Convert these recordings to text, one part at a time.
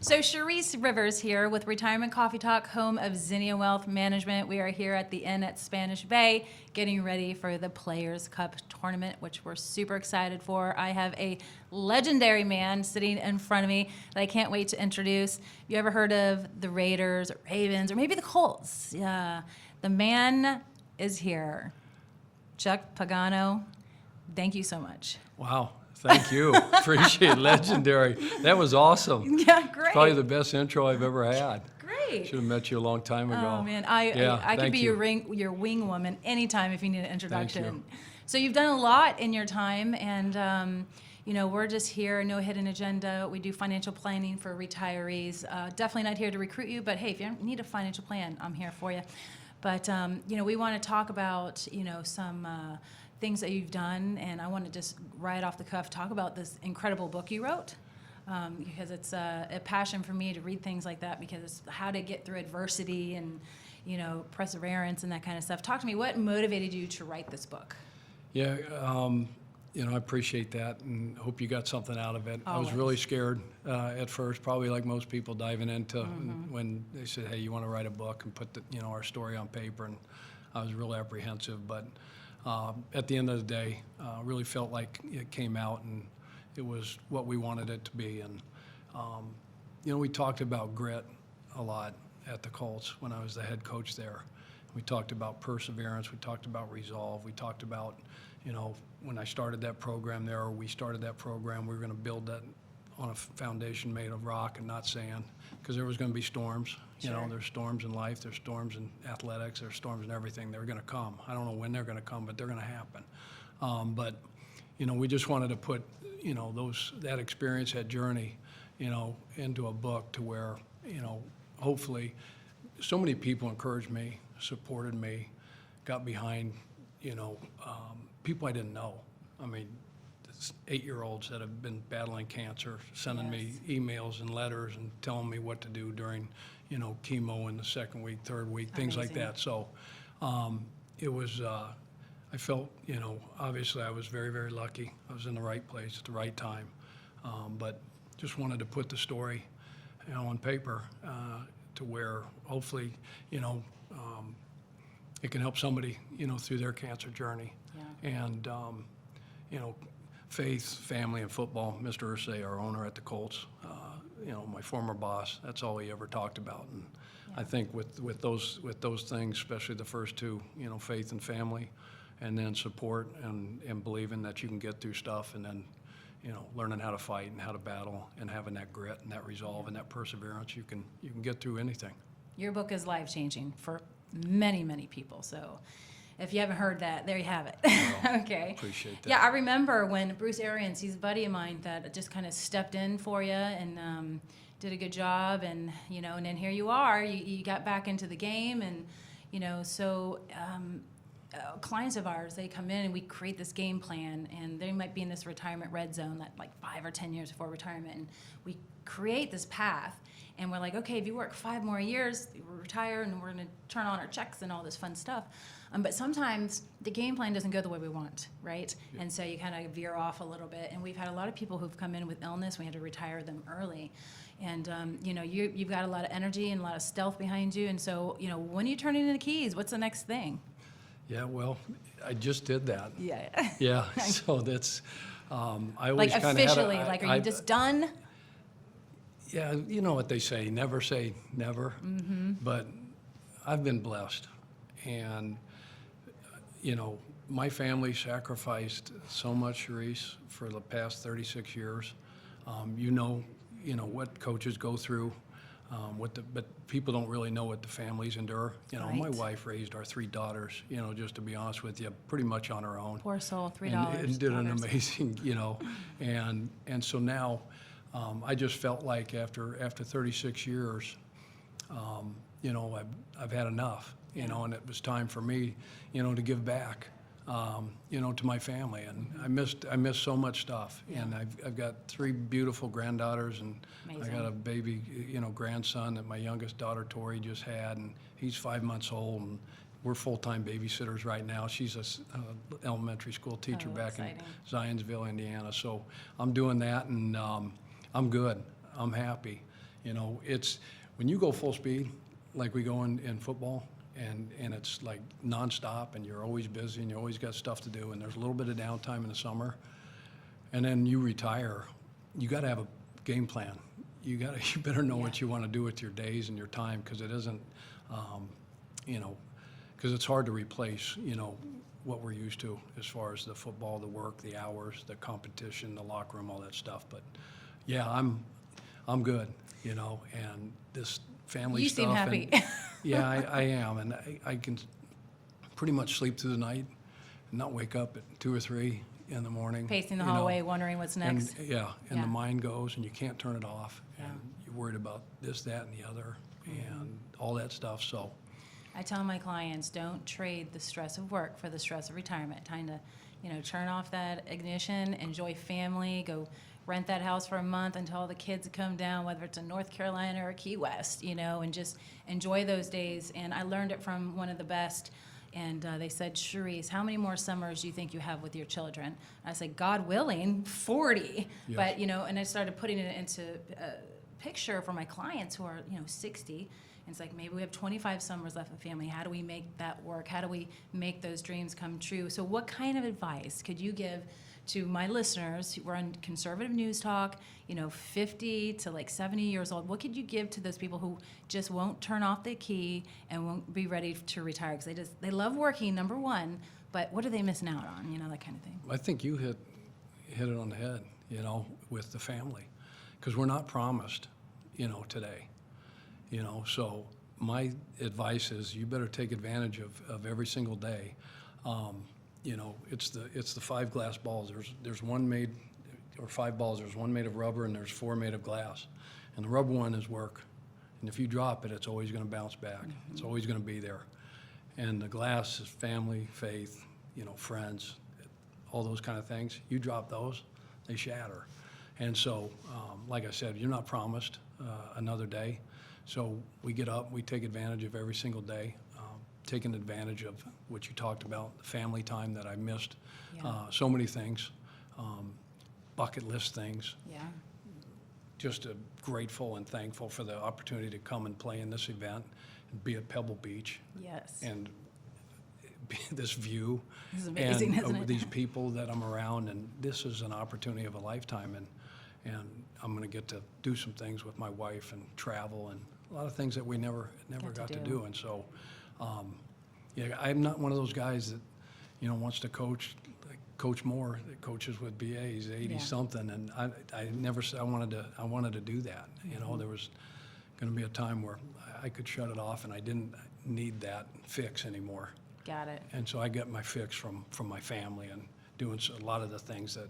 So Charisse Rivers here with Retirement Coffee Talk, home of Zinnia Wealth Management. We are here at the Inn at Spanish Bay, getting ready for the Players Cup tournament, which we're super excited for. I have a legendary man sitting in front of me that I can't wait to introduce. You ever heard of the Raiders, or Ravens, or maybe the Colts? Yeah, the man is here. Chuck Pagano, thank you so much. Wow. Thank you. Appreciate it. Legendary. That was awesome. Yeah, great. Probably the best intro I've ever had. Great. Should have met you a long time ago. Oh man, I could be you. your wing woman anytime if you need an introduction. Thank you. So you've done a lot in your time, and we're just here, no hidden agenda. We do financial planning for retirees. Definitely not here to recruit you, but hey, if you need a financial plan, I'm here for you. But we want to talk about some things that you've done, and I want to just right off the cuff talk about this incredible book you wrote, because it's a passion for me to read things like that, because it's how to get through adversity and perseverance and that kind of stuff. Talk to me. What motivated you to write this book? Yeah, I appreciate that and hope you got something out of it. Always. I was really scared at first, probably like most people diving into when they said, hey, you want to write a book and put our story on paper, and I was really apprehensive, but at the end of the day, really felt like it came out and it was what we wanted it to be. And, we talked about grit a lot at the Colts when I was the head coach there. We talked about perseverance. We talked about resolve. We talked about, when I started that program there, or we started that program, we were going to build that on a foundation made of rock and not sand, because there was going to be storms. Sure. There's storms in life, there's storms in athletics, there's storms in everything. They're going to come. I don't know when they're going to come, but they're going to happen. But we just wanted to put, that experience, that journey, into a book to where, hopefully so many people encouraged me, supported me, got behind, people I didn't know. I mean, 8-year-olds that have been battling cancer, sending me emails and letters and telling me what to do during, chemo in the second week, third week, things like that. So it was, I felt, obviously I was very, very lucky. I was in the right place at the right time. But just wanted to put the story, on paper to where hopefully, it can help somebody, through their cancer journey. Yeah. And, faith, family, and football. Mr. Irsay, our owner at the Colts, my former boss, that's all he ever talked about. And I think with those things, especially the first two, faith and family, and then support and believing that you can get through stuff, and then, learning how to fight and how to battle and having that grit and that resolve and that perseverance, you can get through anything. Your book is life-changing for many, many people. So if you haven't heard that, there you have it. Well, okay. Appreciate that. Yeah, I remember when Bruce Arians, he's a buddy of mine that just kind of stepped in for you and did a good job, and and then here you are. You got back into the game, and clients of ours, they come in and we create this game plan, and they might be in this retirement red zone, that like 5 or 10 years before retirement, and we create this path. And we're like, okay, if you work 5 more years, we'll retire, and we're going to turn on our checks and all this fun stuff. But sometimes the game plan doesn't go the way we want, right? Yeah. And so you kind of veer off a little bit. And we've had a lot of people who've come in with illness. We had to retire them early. And, you've got a lot of energy and a lot of stealth behind you. And so, when are you turning in the keys? What's the next thing? Yeah, well, I just did that. Yeah. Yeah, so that's, I always like kind of officially, are you just done? Yeah, you know what they say never. Mm-hmm. But I've been blessed. And, my family sacrificed so much, Charisse, for the past 36 years. What coaches go through, but people don't really know what the families endure. Right. My wife raised our 3 daughters, just to be honest with you, pretty much on her own. Poor soul, $3. And did an amazing, and so now, I just felt like after 36 years, I've had enough, and it was time for me, to give back, to my family. And I missed so much stuff. Yeah. And I've got 3 beautiful granddaughters, and Amazing. I got a baby, grandson that my youngest daughter, Tori, just had, and he's 5 months old, and we're full-time babysitters right now. She's a elementary school teacher back exciting. in Zionsville, Indiana. So I'm doing that, and I'm good. I'm happy. You know, it's, when you go full speed, like we go in football, and it's like nonstop, and you're always busy, and you always got stuff to do, and there's a little bit of downtime in the summer, and then you retire, you got to have a game plan. You better know what you want to do with your days and your time, because it isn't, you know, because it's hard to replace, you know, what we're used to as far as the football, the work, the hours, the competition, the locker room, all that stuff. But yeah, I'm good, you know, and this family You stuff. seem happy. And, yeah, I am, and I can pretty much sleep through the night and not wake up at 2 or 3 in the morning. Pacing the you know. hallway, wondering what's next. And, Yeah. the mind goes, and you can't turn it off, Yeah. and you're worried about this, that, and the other, and all that stuff. So I tell my clients, don't trade the stress of work for the stress of retirement. Time to, you know, turn off that ignition, enjoy family, go rent that house for a month until all the kids come down, whether it's in North Carolina or Key West, you know, and just enjoy those days. And I learned it from one of the best. And they said, Charisse, how many more summers do you think you have with your children? And I said, God willing, 40. Yes. But, you know, and I started putting it into a picture for my clients who are, you know, 60. And it's like, maybe we have 25 summers left with family. How do we make that work? How do we make those dreams come true? So what kind of advice could you give to my listeners who are on conservative news talk, you know, 50 to like 70 years old? What could you give to those people who just won't turn off the key and won't be ready to retire? Because they love working, number one, but what are they missing out on? You know, that kind of thing. I think you hit it on the head, you know, with the family, because we're not promised, you know, today, you know. So my advice is you better take advantage of every single day. You know, it's the 5 glass balls. There's one made, or 5 balls. There's one made of rubber, and there's 4 made of glass. And the rubber one is work. And if you drop it, it's always going to bounce back. Mm-hmm. It's always going to be there. And the glass is family, faith, you know, friends, all those kind of things. You drop those, they shatter. And so, like I said, you're not promised another day. So we get up, we take advantage of every single day. Taking advantage of what you talked about, the family time that I missed, Yeah. So many things, bucket list things. Yeah. Just grateful and thankful for the opportunity to come and play in this event and be at Pebble Beach. Yes. And this view. This is amazing, and isn't it? these people that I'm around, and this is an opportunity of a lifetime, and I'm going to get to do some things with my wife and travel and a lot of things that we never got to do. And so, yeah, I'm not one of those guys that, you know, wants to coach more. That coaches with BA. He's 80 something, and I never said I wanted to do that. You know, there was going to be a time where I could shut it off, and I didn't need that fix anymore. Got it. And so I got my fix from my family and doing a lot of the things that,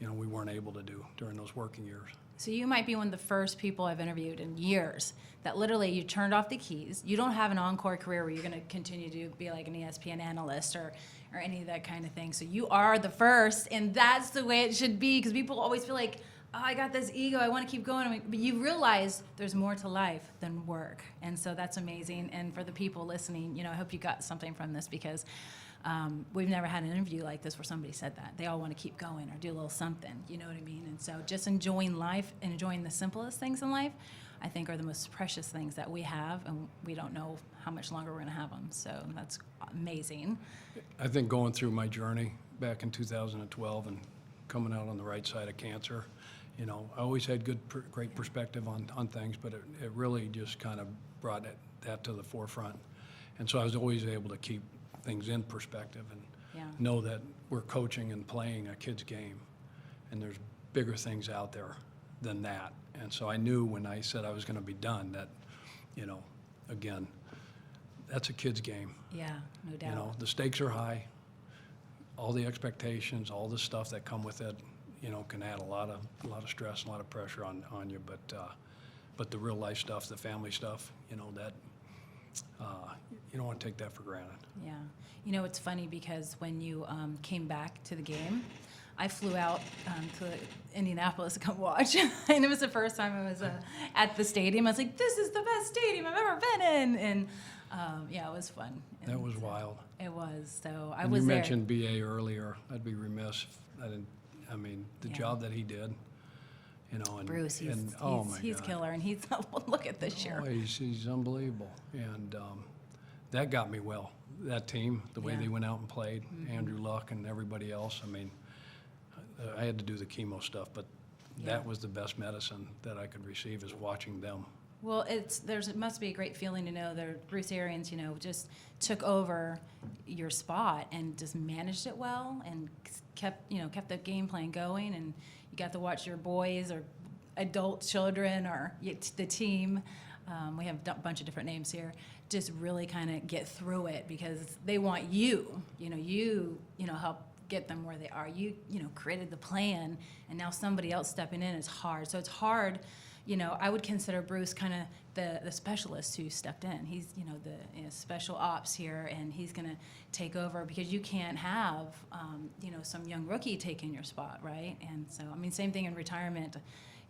you know, we weren't able to do during those working years. So you might be one of the first people I've interviewed in years that literally you turned off the keys. You don't have an encore career where you're going to continue to be like an ESPN analyst or any of that kind of thing. So you are the first, and that's the way it should be, because people always feel like, oh, I got this ego, I want to keep going. But you realize there's more to life than work. And so that's amazing. And for the people listening, you know, I hope you got something from this, because we've never had an interview like this where somebody said that. They all want to keep going or do a little something, you know what I mean? And so just enjoying life and enjoying the simplest things in life, I think, are the most precious things that we have, and we don't know how much longer we're going to have them. So that's amazing. I think going through my journey back in 2012 and coming out on the right side of cancer, you know, I always had great perspective on things, but it really just kind of brought that to the forefront. And so I was always able to keep things in perspective and know that we're coaching and playing a kid's game, and there's bigger things out there than that. And so I knew when I said I was going to be done that, you know, again, that's a kid's game. Yeah, no doubt. You know, the stakes are high. All the expectations, all the stuff that come with it, you know, can add a lot of stress, a lot of pressure on you. But the real life stuff, the family stuff, you know, that you don't want to take that for granted. Yeah. You know, it's funny because when you came back to the game, I flew out to Indianapolis to come watch. And it was the first time I was at the stadium. I was like, this is the best stadium I've ever been in. And yeah, it was fun. That was wild. It was. So I And was you there. mentioned BA earlier. I'd be remiss if I didn't. I mean, the job that he did, And Bruce, oh my he's God. killer, and he's look at this year. Oh, he's unbelievable, and that got me well. That team, the way Yeah. they went out and played, Andrew Luck and everybody else. I mean, I had to do the chemo stuff, but that was the best medicine that I could receive, is watching them. Well, it must be a great feeling to know that Bruce Arians, just took over your spot and just managed it well and kept the game plan going, and you got to watch your boys or adult children or the team. We have a bunch of different names here. Just really kind of get through it because they want you. Help get them where they are. You created the plan, and now somebody else stepping in is hard. So it's hard. I would consider Bruce kind of the specialist who stepped in. He's, the special ops here, and he's going to take over because you can't have, some young rookie taking your spot, right? And so, I mean, same thing in retirement.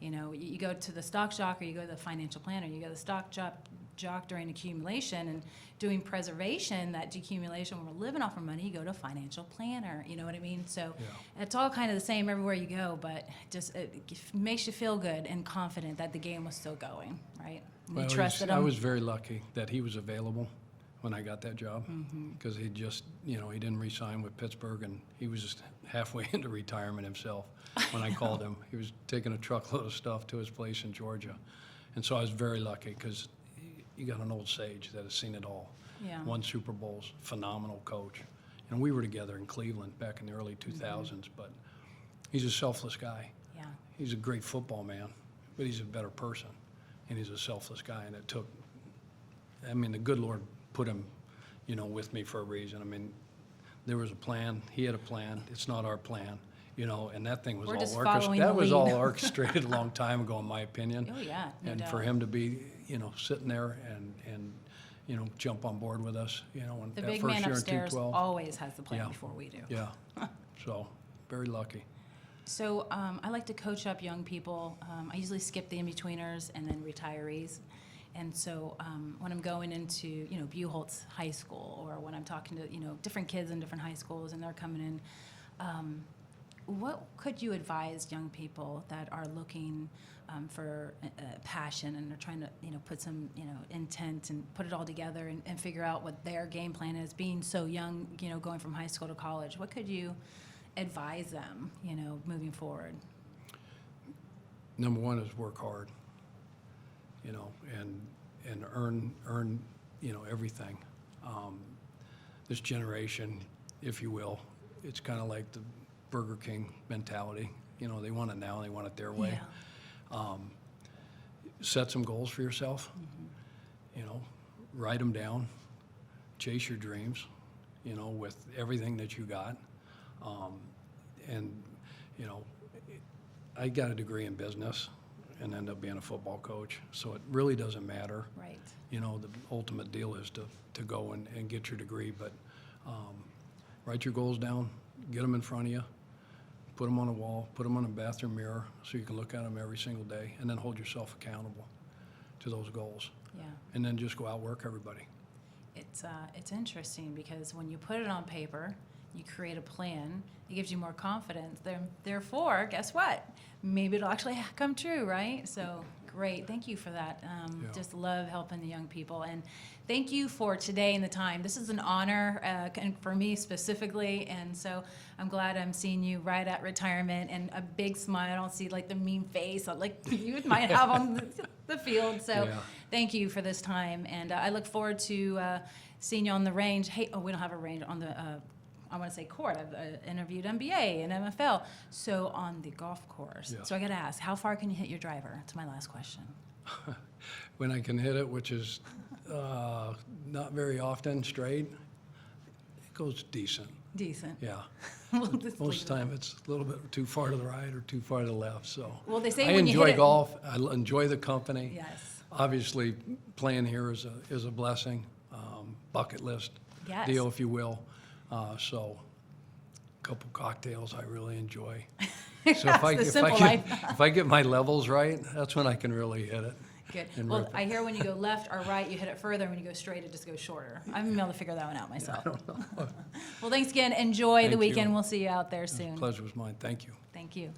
You go to the stock jock or you go to the financial planner. You go to the stock jock during accumulation and doing preservation, that decumulation when we're living off our money, you go to a financial planner. You know what I mean? So it's all kind of the same everywhere you go, but it makes you feel good and confident that the game was still going, right? And you trusted him. I was very lucky that he was available when I got that job, because he just, he didn't re-sign with Pittsburgh, and he was just halfway into retirement himself when I called him. He was taking a truckload of stuff to his place in Georgia. And so I was very lucky because you got an old sage that has seen it all. Yeah. Won Super Bowls, phenomenal coach. And we were together in Cleveland back in the early 2000s, but he's a selfless guy. Yeah. He's a great football man, but he's a better person, and he's a selfless guy. And the good Lord put him, with me for a reason. I mean, there was a plan. He had a plan. It's not our plan, and that thing was We're just all following the that was lead. all orchestrated a long time ago, in my opinion. Oh, yeah. No And doubt. for him to be, sitting there and jump on board with us, and The that big first man year in upstairs 212. always has the plan Yeah. before we do. Yeah. So, very lucky. So I like to coach up young people. I usually skip the in-betweeners and then retirees. And so when I'm going into, Buchholz High School, or when I'm talking to, different kids in different high schools and they're coming in, what could you advise young people that are looking for passion and they're trying to, put some, intent and put it all together and figure out what their game plan is, being so young, going from high school to college? What could you advise them, moving forward? Number one is work hard, and earn, everything. This generation, if you will, it's kind of like the Burger King mentality. They want it now, they want it their way. Yeah. Set some goals for yourself, write them down, chase your dreams, with everything that you got. I got a degree in business and ended up being a football coach, so it really doesn't matter. Right. The ultimate deal is to go and get your degree, but write your goals down, get them in front of you, put them on a wall, put them on a bathroom mirror so you can look at them every single day, and then hold yourself accountable to those goals. Yeah. And then just go outwork everybody. It's interesting because when you put it on paper, you create a plan, it gives you more confidence. Therefore, guess what? Maybe it'll actually come true, right? So great. Thank you for that. Just love helping the young people. And thank you for today and the time. This is an honor and for me specifically. And so I'm glad I'm seeing you right at retirement and a big smile. I don't see like the mean face like you might have on the field. So thank you for this time. And I look forward to seeing you on the range. Hey, we don't have a range on the I want to say court. I've interviewed NBA and MFL. So on the golf course. Yeah. So I got to ask, how far can you hit your driver? That's my last question. When I can hit it, which is not very often straight, it goes decent. Decent. Yeah. We'll just leave Most it of the time, it's a little bit too far to the right or too far to the left. So Well, they say I when you enjoy hit it- golf. I enjoy the company. Yes. Obviously, playing here is a blessing, bucket list Yes. deal, if you will. So, a couple cocktails I really enjoy. So That's the simple life. if I get my levels right, that's when I can really hit it. Good. and Well, rip it. I hear when you go left or right, you hit it further. When you go straight, it just goes shorter. I've been able to figure that one out myself. Well, thanks again. Enjoy the Thank you. weekend. We'll see you out there soon. Pleasure was mine. Thank you. Thank you.